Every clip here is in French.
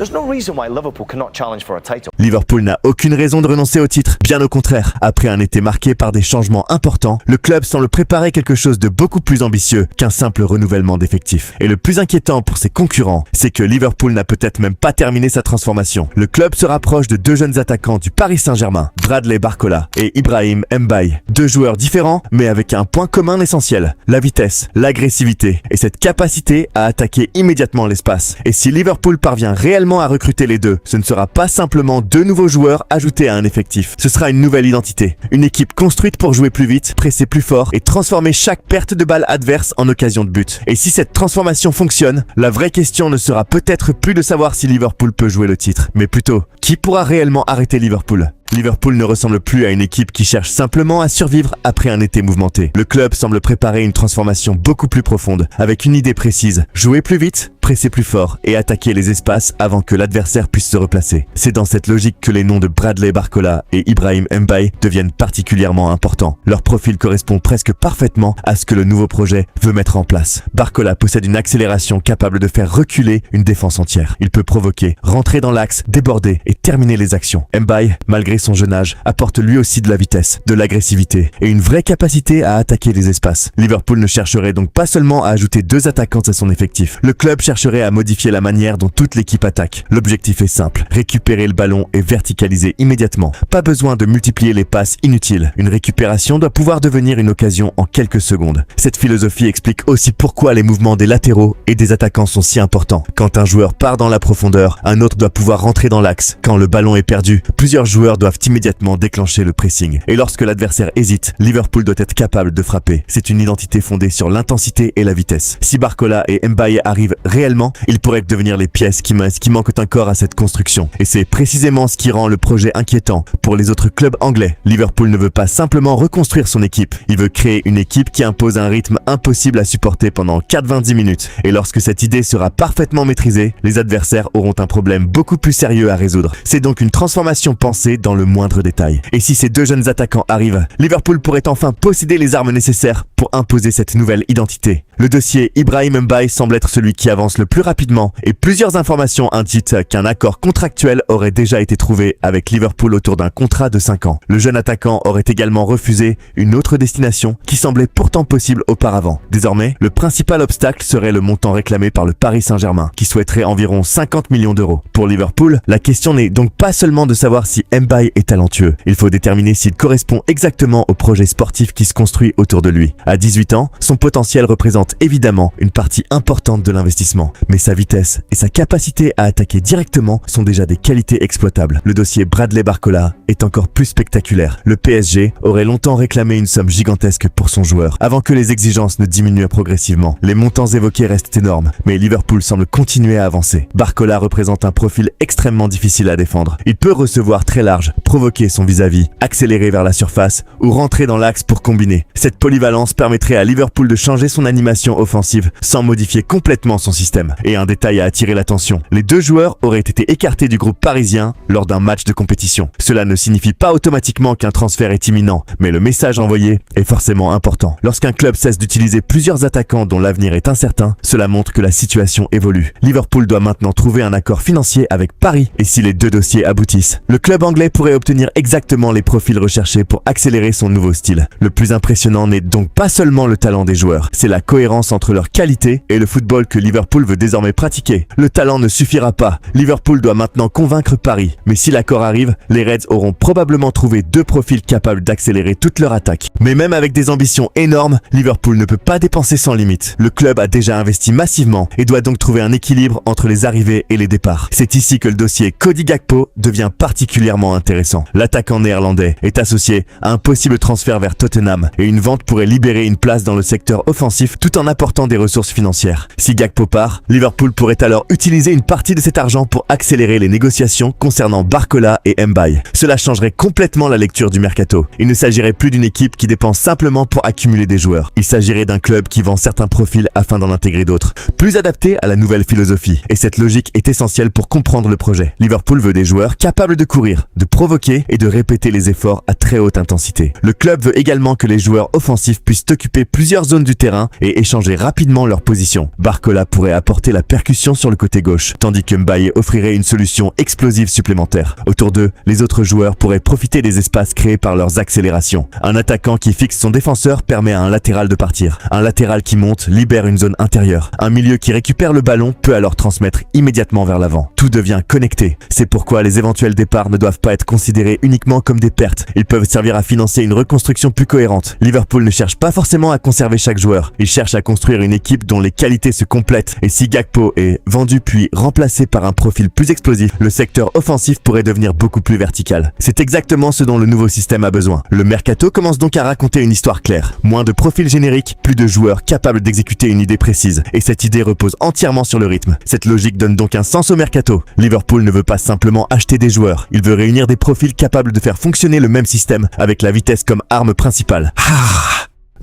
There's no reason why Liverpool cannot challenge for a title. Liverpool n'a aucune raison de renoncer au titre, bien au contraire. Après un été marqué par des changements importants, le club semble préparer quelque chose de beaucoup plus ambitieux qu'un simple renouvellement d'effectifs. Et le plus inquiétant pour ses concurrents, c'est que Liverpool n'a peut-être même pas terminé sa transformation. Le club se rapproche de deux jeunes attaquants du Paris Saint-Germain, Bradley Barcola et Ibrahim Mbaye. Deux joueurs différents, mais avec un point commun essentiel, la vitesse, l'agressivité et cette capacité à attaquer immédiatement l'espace. Et si Liverpool parvient réellement à recruter les deux, ce ne sera pas simplement deux nouveaux joueurs ajoutés à un effectif. Ce sera une nouvelle identité. Une équipe construite pour jouer plus vite, presser plus fort et transformer chaque perte de balle adverse en occasion de but. Et si cette transformation fonctionne, la vraie question ne sera peut-être plus de savoir si Liverpool peut jouer le titre, mais plutôt, qui pourra réellement arrêter Liverpool ? Liverpool ne ressemble plus à une équipe qui cherche simplement à survivre après un été mouvementé. Le club semble préparer une transformation beaucoup plus profonde, avec une idée précise, jouer plus vite, presser plus fort et attaquer les espaces avant que l'adversaire puisse se replacer. C'est dans cette logique que les noms de Bradley Barcola et Ibrahim Mbaye deviennent particulièrement importants. Leur profil correspond presque parfaitement à ce que le nouveau projet veut mettre en place. Barcola possède une accélération capable de faire reculer une défense entière. Il peut provoquer, rentrer dans l'axe, déborder et terminer les actions. Mbaye, malgré son jeune âge, apporte lui aussi de la vitesse, de l'agressivité et une vraie capacité à attaquer les espaces. Liverpool ne chercherait donc pas seulement à ajouter deux attaquants à son effectif. Le club chercherait à modifier la manière dont toute l'équipe attaque. L'objectif est simple, récupérer le ballon et verticaliser immédiatement. Pas besoin de multiplier les passes inutiles. Une récupération doit pouvoir devenir une occasion en quelques secondes. Cette philosophie explique aussi pourquoi les mouvements des latéraux et des attaquants sont si importants. Quand un joueur part dans la profondeur, un autre doit pouvoir rentrer dans l'axe. Quand le ballon est perdu, plusieurs joueurs doivent immédiatement déclencher le pressing. Et lorsque l'adversaire hésite, Liverpool doit être capable de frapper. C'est une identité fondée sur l'intensité et la vitesse. Si Barcola et Mbaye arrivent réellement, ils pourraient devenir les pièces qui manquent encore à cette construction. Et c'est précisément ce qui rend le projet inquiétant pour les autres clubs anglais. Liverpool ne veut pas simplement reconstruire son équipe, il veut créer une équipe qui impose un rythme impossible à supporter pendant 90 minutes. Et lorsque cette idée sera parfaitement maîtrisée, les adversaires auront un problème beaucoup plus sérieux à résoudre. C'est donc une transformation pensée dans le moindre détail. Et si ces deux jeunes attaquants arrivent, Liverpool pourrait enfin posséder les armes nécessaires pour imposer cette nouvelle identité. Le dossier Ibrahim Mbaye semble être celui qui avance le plus rapidement et plusieurs informations indiquent qu'un accord contractuel aurait déjà été trouvé avec Liverpool autour d'un contrat de 5 ans. Le jeune attaquant aurait également refusé une autre destination qui semblait pourtant possible auparavant. Désormais, le principal obstacle serait le montant réclamé par le Paris Saint-Germain, qui souhaiterait environ 50 millions d'euros. Pour Liverpool, la question n'est donc pas seulement de savoir si Mbaye est talentueux, il faut déterminer s'il correspond exactement au projet sportif qui se construit autour de lui. À 18 ans, son potentiel représente évidemment une partie importante de l'investissement, mais sa vitesse et sa capacité à attaquer directement sont déjà des qualités exploitables. Le dossier Bradley Barcola est encore plus spectaculaire. Le PSG aurait longtemps réclamé une somme gigantesque pour son joueur, avant que les exigences ne diminuent progressivement. Les montants évoqués restent énormes, mais Liverpool semble continuer à avancer. Barcola représente un profil extrêmement difficile à défendre. Il peut recevoir très large, provoquer son vis-à-vis, accélérer vers la surface ou rentrer dans l'axe pour combiner. Cette polyvalence permettrait à Liverpool de changer son animation offensive sans modifier complètement son système. Et un détail a attiré l'attention. Les deux joueurs auraient été écartés du groupe parisien lors d'un match de compétition. Cela ne signifie pas automatiquement qu'un transfert est imminent, mais le message envoyé est forcément important. Lorsqu'un club cesse d'utiliser plusieurs attaquants dont l'avenir est incertain, cela montre que la situation évolue. Liverpool doit maintenant trouver un accord financier avec Paris, et si les deux dossiers aboutissent, le club anglais pourrait obtenir exactement les profils recherchés pour accélérer son nouveau style. Le plus impressionnant n'est donc pas seulement le talent des joueurs, c'est la cohérence entre leur qualité et le football que Liverpool veut désormais pratiquer. Le talent ne suffira pas, Liverpool doit maintenant convaincre Paris. Mais si l'accord arrive, les Reds auront probablement trouvé deux profils capables d'accélérer toute leur attaque. Mais même avec des ambitions énormes, Liverpool ne peut pas dépenser sans limite. Le club a déjà investi massivement et doit donc trouver un équilibre entre les arrivées et les départs. C'est ici que le dossier Cody Gakpo devient particulièrement intéressant. L'attaquant néerlandais est associé à un possible transfert vers Tottenham et une vente pourrait libérer une place dans le secteur offensif tout en apportant des ressources financières. Si Gakpo part, Liverpool pourrait alors utiliser une partie de cet argent pour accélérer les négociations concernant Barcola et Mbaye. Cela changerait complètement la lecture du mercato. Il ne s'agirait plus d'une équipe qui dépense simplement pour accumuler des joueurs. Il s'agirait d'un club qui vend certains profils afin d'en intégrer d'autres, plus adaptés à la nouvelle philosophie. Et cette logique est essentielle pour comprendre le projet. Liverpool veut des joueurs capables de courir, de provoquer et de répéter les efforts à très haute intensité. Le club veut également que les joueurs offensifs puissent occuper plusieurs zones du terrain et échanger rapidement leur position. Barcola pourrait apporter la percussion sur le côté gauche, tandis que Mbaye offrirait une solution explosive supplémentaire. Autour d'eux, les autres joueurs pourraient profiter des espaces créés par leurs accélérations. Un attaquant qui fixe son défenseur permet à un latéral de partir. Un latéral qui monte libère une zone intérieure. Un milieu qui récupère le ballon peut alors transmettre immédiatement vers l'avant. Tout devient connecté. C'est pourquoi les éventuels départs ne doivent pas être considérés uniquement comme des pertes. Ils peuvent servir à financer une reconstruction plus cohérente. Liverpool ne cherche pas forcément à conserver chaque joueur. Il cherche à construire une équipe dont les qualités se complètent. Et si Gakpo est vendu puis remplacé par un profil plus explosif, le secteur offensif pourrait devenir beaucoup plus vertical. C'est exactement ce dont le nouveau système a besoin. Le mercato commence donc à raconter une histoire claire. Moins de profils génériques, plus de joueurs capables d'exécuter une idée précise. Et cette idée repose entièrement sur le rythme. Cette logique donne donc un sens au mercato. Liverpool ne veut pas simplement acheter des joueurs. Il veut réunir des profils capables de faire fonctionner le même système avec la vitesse comme arme principale.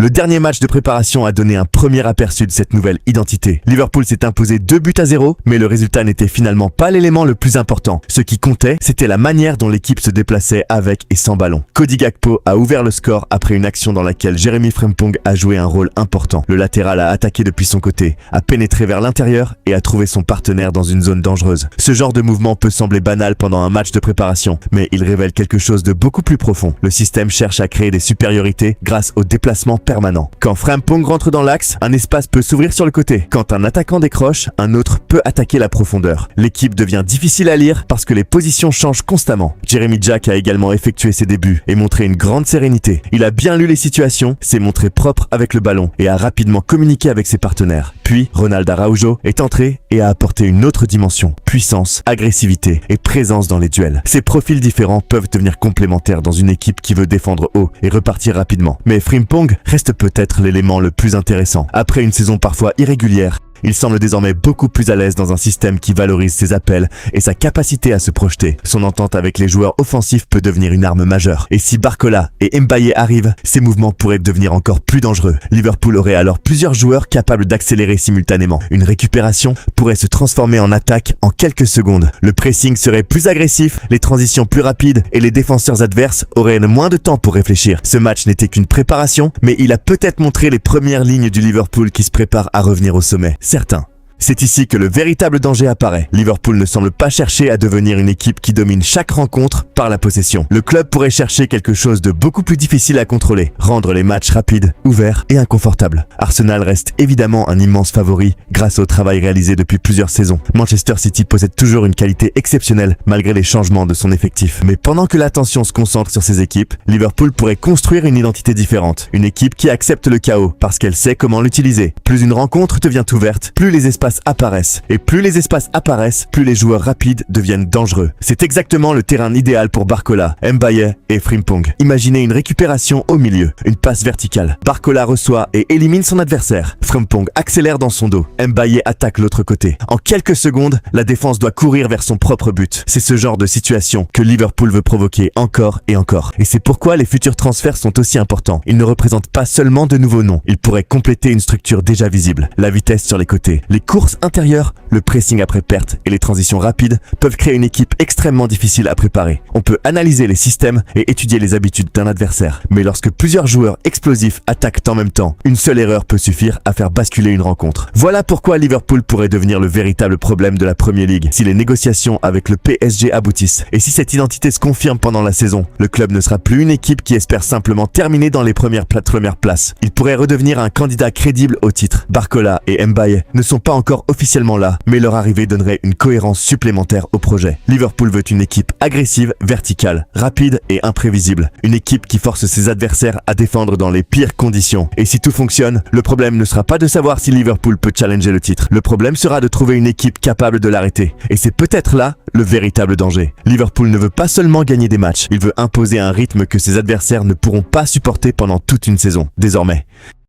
Le dernier match de préparation a donné un premier aperçu de cette nouvelle identité. Liverpool s'est imposé 2-0, mais le résultat n'était finalement pas l'élément le plus important. Ce qui comptait, c'était la manière dont l'équipe se déplaçait avec et sans ballon. Cody Gakpo a ouvert le score après une action dans laquelle Jeremy Frimpong a joué un rôle important. Le latéral a attaqué depuis son côté, a pénétré vers l'intérieur et a trouvé son partenaire dans une zone dangereuse. Ce genre de mouvement peut sembler banal pendant un match de préparation, mais il révèle quelque chose de beaucoup plus profond. Le système cherche à créer des supériorités grâce au déplacement permanent. Quand Frimpong rentre dans l'axe, un espace peut s'ouvrir sur le côté. Quand un attaquant décroche, un autre peut attaquer la profondeur. L'équipe devient difficile à lire parce que les positions changent constamment. Jeremy Jack a également effectué ses débuts et montré une grande sérénité. Il a bien lu les situations, s'est montré propre avec le ballon et a rapidement communiqué avec ses partenaires. Puis, Ronald Araujo est entré et a apporté une autre dimension. Puissance, agressivité et présence dans les duels. Ces profils différents peuvent devenir complémentaires dans une équipe qui veut défendre haut et repartir rapidement. Mais Frimpong reste peut-être l'élément le plus intéressant. Après une saison parfois irrégulière, il semble désormais beaucoup plus à l'aise dans un système qui valorise ses appels et sa capacité à se projeter. Son entente avec les joueurs offensifs peut devenir une arme majeure. Et si Barcola et Mbaye arrivent, ces mouvements pourraient devenir encore plus dangereux. Liverpool aurait alors plusieurs joueurs capables d'accélérer simultanément. Une récupération pourrait se transformer en attaque en quelques secondes. Le pressing serait plus agressif, les transitions plus rapides et les défenseurs adverses auraient moins de temps pour réfléchir. Ce match n'était qu'une préparation, mais il a peut-être montré les premières lignes du Liverpool qui se prépare à revenir au sommet. Certains. C'est ici que le véritable danger apparaît. Liverpool ne semble pas chercher à devenir une équipe qui domine chaque rencontre par la possession. Le club pourrait chercher quelque chose de beaucoup plus difficile à contrôler, rendre les matchs rapides, ouverts et inconfortables. Arsenal reste évidemment un immense favori grâce au travail réalisé depuis plusieurs saisons. Manchester City possède toujours une qualité exceptionnelle malgré les changements de son effectif. Mais pendant que l'attention se concentre sur ces équipes, Liverpool pourrait construire une identité différente. Une équipe qui accepte le chaos parce qu'elle sait comment l'utiliser. Plus une rencontre devient ouverte, plus les espaces apparaissent. Et plus les espaces apparaissent, plus les joueurs rapides deviennent dangereux. C'est exactement le terrain idéal pour Barcola, Mbaye et Frimpong. Imaginez une récupération au milieu, une passe verticale. Barcola reçoit et élimine son adversaire. Frimpong accélère dans son dos. Mbaye attaque l'autre côté. En quelques secondes, la défense doit courir vers son propre but. C'est ce genre de situation que Liverpool veut provoquer encore et encore. Et c'est pourquoi les futurs transferts sont aussi importants. Ils ne représentent pas seulement de nouveaux noms. Ils pourraient compléter une structure déjà visible. La vitesse sur les côtés, les courses intérieures, le pressing après perte et les transitions rapides peuvent créer une équipe extrêmement difficile à préparer. On peut analyser les systèmes et étudier les habitudes d'un adversaire. Mais lorsque plusieurs joueurs explosifs attaquent en même temps, une seule erreur peut suffire à faire basculer une rencontre. Voilà pourquoi Liverpool pourrait devenir le véritable problème de la Premier League si les négociations avec le PSG aboutissent. Et si cette identité se confirme pendant la saison, le club ne sera plus une équipe qui espère simplement terminer dans les premières places. Il pourrait redevenir un candidat crédible au titre. Barcola et Mbaye ne sont pas encore officiellement là, mais leur arrivée donnerait une cohérence supplémentaire au projet. Liverpool veut une équipe agressive, verticale, rapide et imprévisible. Une équipe qui force ses adversaires à défendre dans les pires conditions. Et si tout fonctionne, le problème ne sera pas de savoir si Liverpool peut challenger le titre. Le problème sera de trouver une équipe capable de l'arrêter. Et c'est peut-être là le véritable danger. Liverpool ne veut pas seulement gagner des matchs, il veut imposer un rythme que ses adversaires ne pourront pas supporter pendant toute une saison. Désormais,